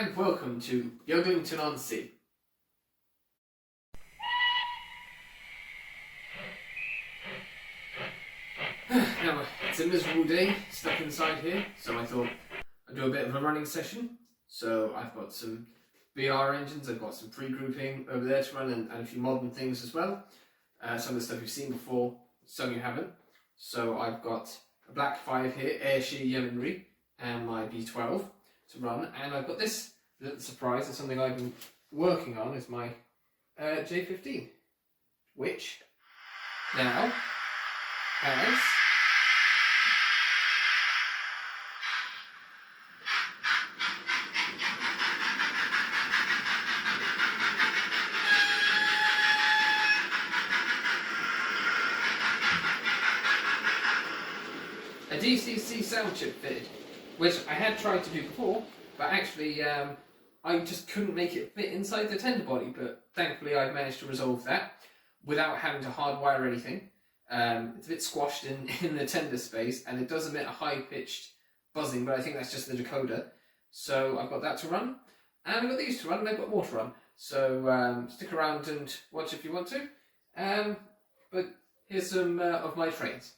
and welcome to Beaglington-On-Sea. Now, it's a miserable day stuck inside here, so I thought I'd do a bit of a running session. So I've got some VR engines, I've got some pre-grouping over there to run, and a few modern things as well. Some of the stuff you've seen before, some you haven't. So I've got a Black 5 here, Ayrshire Yeomanry, and my B12 to run, and I've got this little surprise. It's something I've been working on, is my J15, which now has a DCC sound chip fitted, which I had tried to do before, but actually I just couldn't make it fit inside the tender body, but thankfully I've managed to resolve that without having to hardwire anything. It's a bit squashed in the tender space, and it does emit a high-pitched buzzing, but I think that's just the decoder. So I've got that to run, and I've got these to run, and I've got more to run. So stick around and watch if you want to. But here's some of my trains.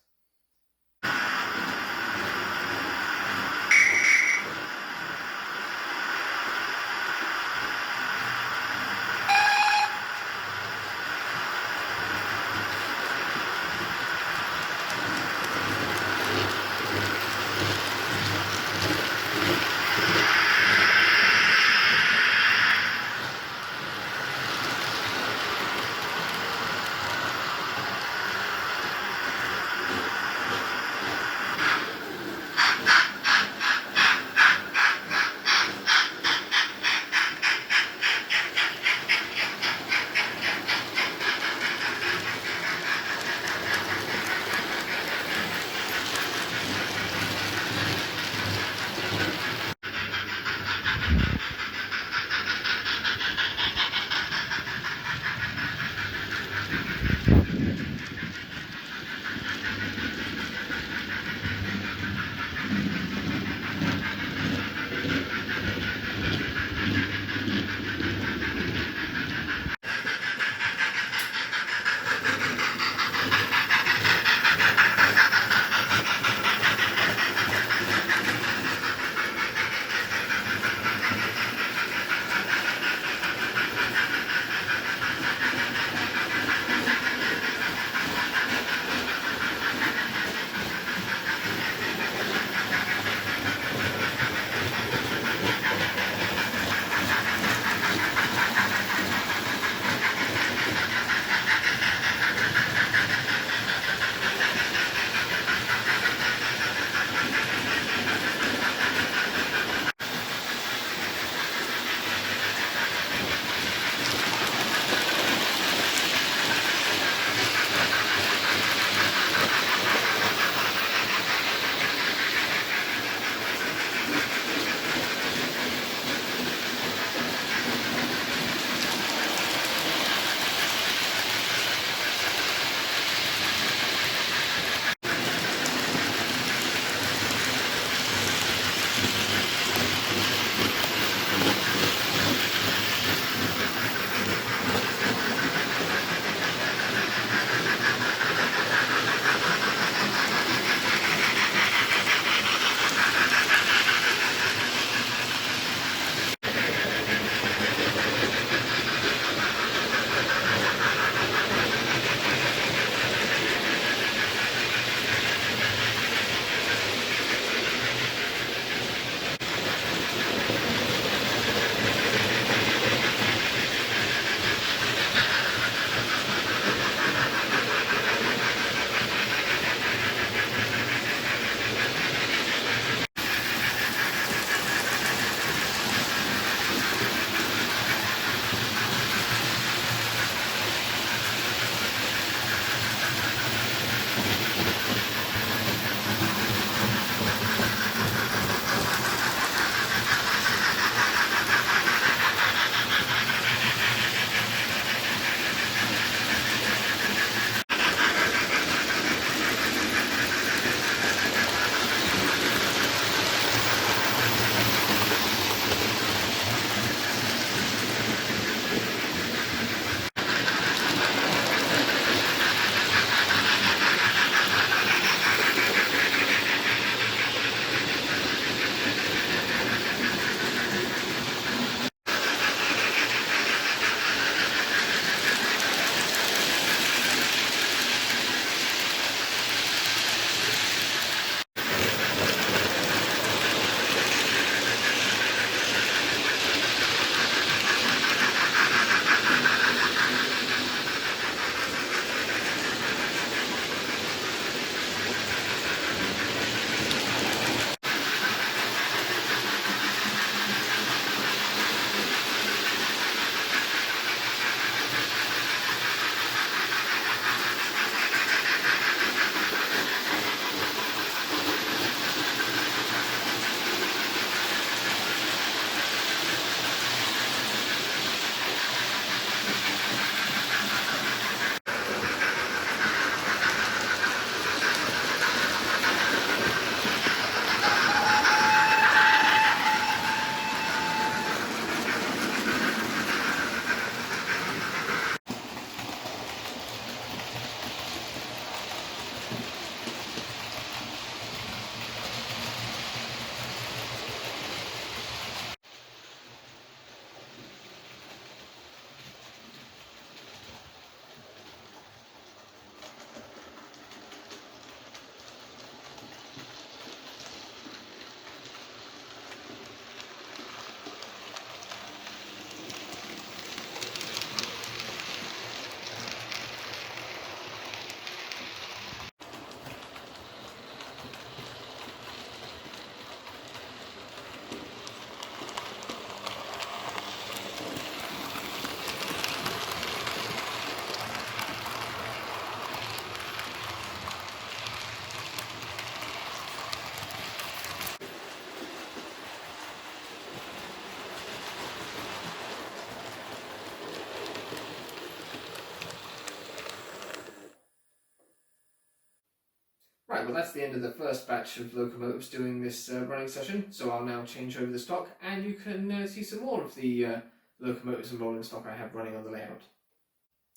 Right, well that's the end of the first batch of locomotives doing this running session, so I'll now change over the stock and you can see some more of the locomotives and rolling stock I have running on the layout.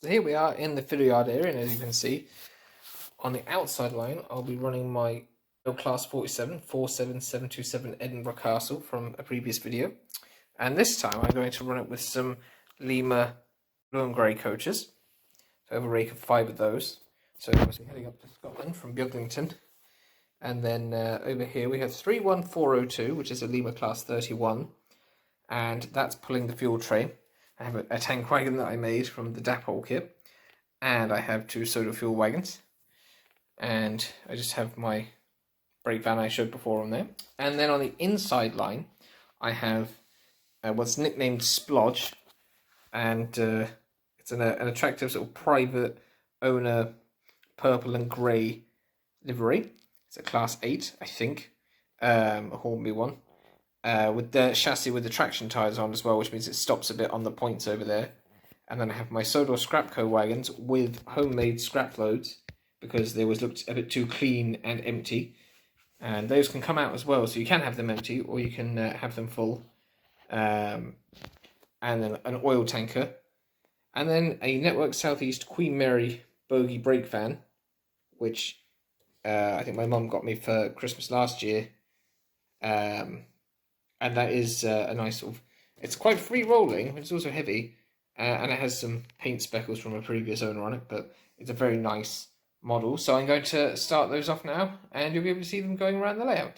So here we are in the fiddle yard area, and as you can see, on the outside line I'll be running my Class 47 47727 Edinburgh Castle from a previous video, and this time I'm going to run it with some Lima blue and grey coaches. So I have a rake of 5 of those. So obviously heading up to Scotland from Beaglington. And then over here we have 31402, which is a Lima Class 31. And that's pulling the fuel train. I have a tank wagon that I made from the Dapol kit. And I have 2 soda fuel wagons. And I just have my brake van I showed before on there. And then on the inside line, I have what's nicknamed Splodge. And it's an attractive sort of private owner purple and grey livery. It's a Class 8, I think, a Hornby one, with the chassis with the traction tyres on as well, which means it stops a bit on the points over there. And then I have my Sodor Scrapco wagons with homemade scrap loads, because they always looked a bit too clean and empty. And those can come out as well, so you can have them empty, or you can have them full. And then an oil tanker. And then a Network Southeast Queen Mary bogie brake van, which I think my mum got me for Christmas last year. And that is a nice sort of... It's quite free rolling, but it's also heavy. And it has some paint speckles from a previous owner on it, but it's a very nice model. So I'm going to start those off now, and you'll be able to see them going around the layout.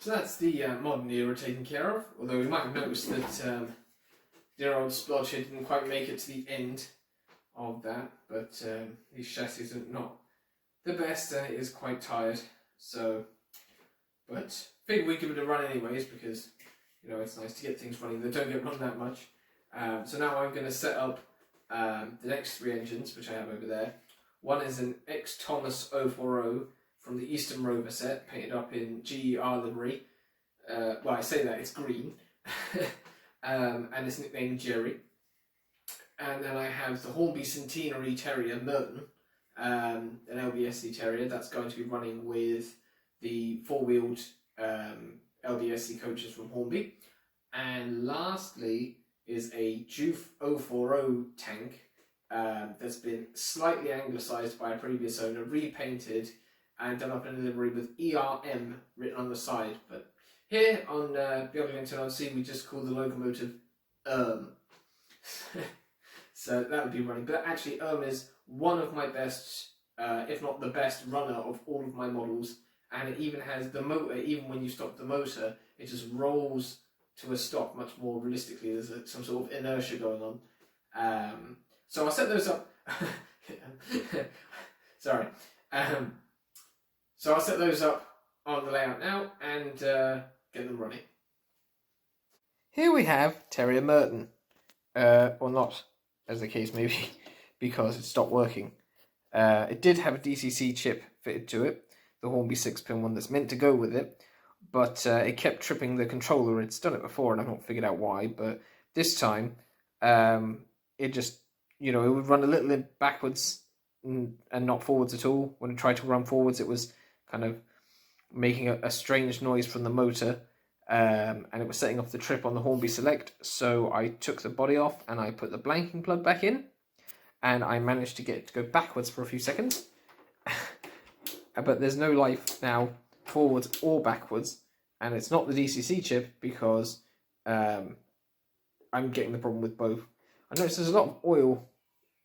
So that's the modern era taken care of, although you might have noticed that the old Splodshare didn't quite make it to the end of that, but these chassis are not the best and it is quite tired, so, but figured we'd give it a run anyways because, you know, it's nice to get things running that don't get run that much. So now I'm going to set up the next 3 engines, which I have over there. One is an X-Thomas 040 from the Eastern Rover set, painted up in GER livery. Well, I say that, it's green. And it's nicknamed Jerry. And then I have the Hornby Centenary Terrier Merton, an LBSC Terrier that's going to be running with the 4-wheeled LBSC coaches from Hornby. And lastly is a Joof 040 tank that's been slightly anglicised by a previous owner, repainted and done up in a livery with ERM written on the side. But here on Beaglington-On-Sea we just call the locomotive So that would be running. But actually is one of my best, if not the best runner of all of my models. And it even has the motor, even when you stop the motor, it just rolls to a stop much more realistically. There's some sort of inertia going on. So I'll set those up. Sorry. So I'll set those up on the layout now and get them running. Here we have Terrier Merton. Or not, as the case may be, because it stopped working. It did have a DCC chip fitted to it, the Hornby 6-pin one that's meant to go with it, but it kept tripping the controller. It's done it before and I've not figured out why, but this time it just, you know, it would run a little bit backwards and not forwards at all. When it tried to run forwards, it was kind of making a strange noise from the motor, and it was setting off the trip on the Hornby Select. So I took the body off and I put the blanking plug back in, and I managed to get it to go backwards for a few seconds. But there's no life now forwards or backwards, and it's not the DCC chip because I'm getting the problem with both. I noticed there's a lot of oil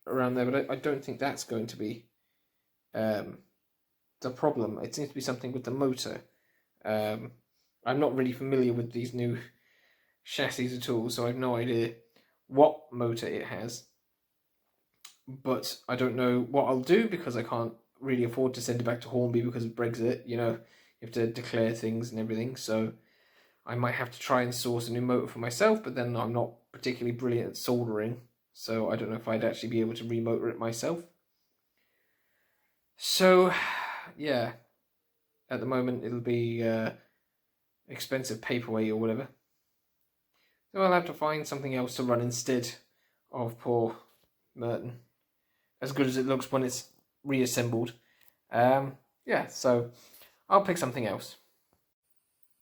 around there, but I don't think that's going to be the problem. It seems to be something with the motor. I'm not really familiar with these new chassis at all, so I have no idea what motor it has. But I don't know what I'll do because I can't really afford to send it back to Hornby because of Brexit. You know, you have to declare things and everything, so I might have to try and source a new motor for myself, but then I'm not particularly brilliant at soldering, so I don't know if I'd actually be able to remotor it myself. So, yeah, at the moment it'll be expensive paperweight or whatever. So I'll have to find something else to run instead of poor Merton, as good as it looks when it's reassembled. Yeah, so I'll pick something else.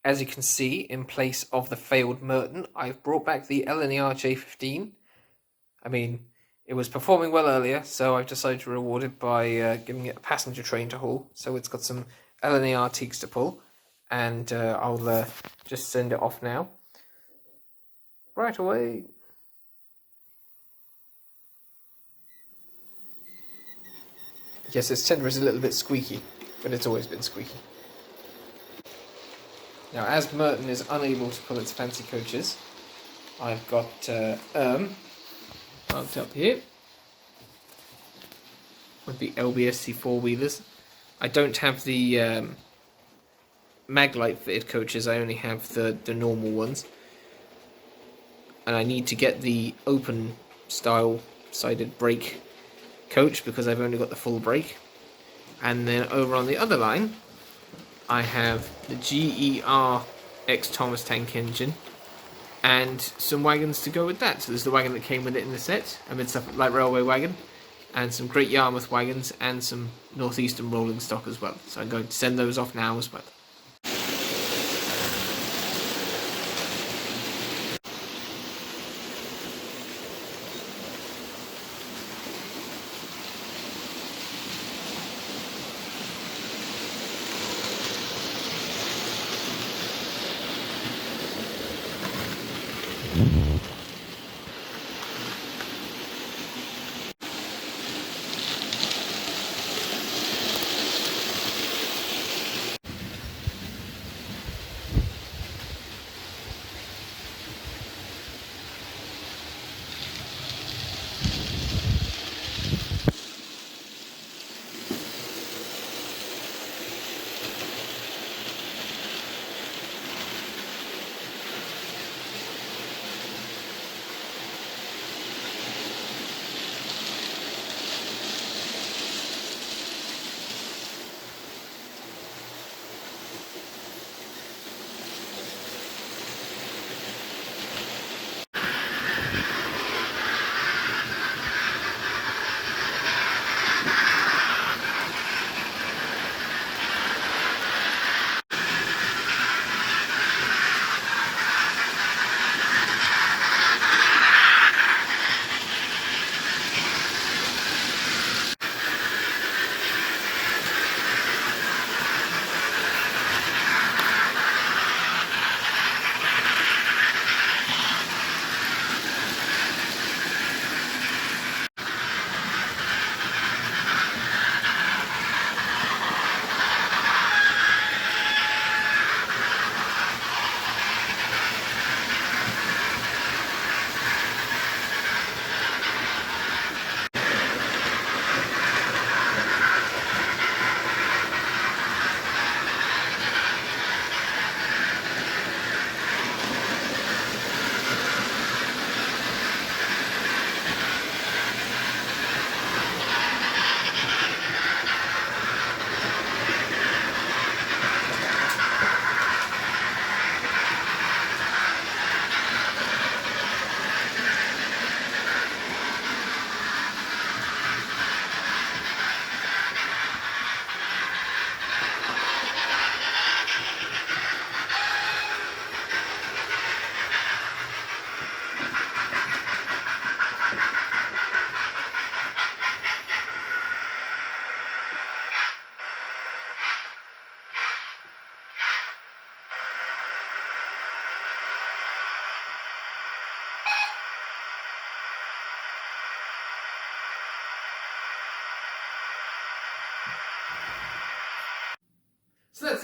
As you can see, in place of the failed Merton, I've brought back the LNER J15. I mean, it was performing well earlier, so I've decided to reward it by giving it a passenger train to haul. So it's got some LNER teaks to pull, and I'll just send it off now. Right away. Yes, its tender is a little bit squeaky, but it's always been squeaky. Now, as Merton is unable to pull its fancy coaches, I've got marked up here with the LBSC 4-wheelers. I don't have the Maglite fitted coaches, I only have the normal ones. And I need to get the open style sided brake coach because I've only got the full brake. And then over on the other line I have the GER X-Thomas tank engine and some wagons to go with that. So there's the wagon that came with it in the set, a Mid-Suffolk Light Railway wagon, and some Great Yarmouth wagons and some Northeastern rolling stock as well. So I'm going to send those off now as well.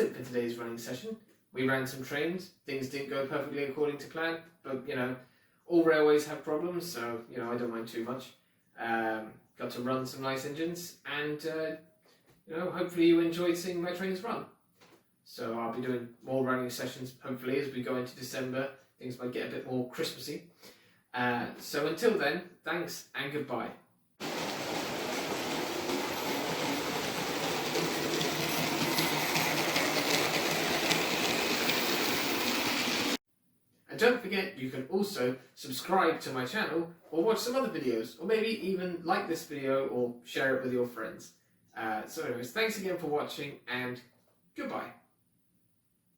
it for today's running session. We ran some trains. Things didn't go perfectly according to plan, but all railways have problems, so I don't mind too much. Got to run some nice engines, and hopefully you enjoyed seeing my trains run. So I'll be doing more running sessions hopefully as we go into December. Things might get a bit more Christmassy. So until then, thanks and goodbye. And don't forget, you can also subscribe to my channel or watch some other videos, or maybe even like this video or share it with your friends. So anyways, thanks again for watching, and goodbye.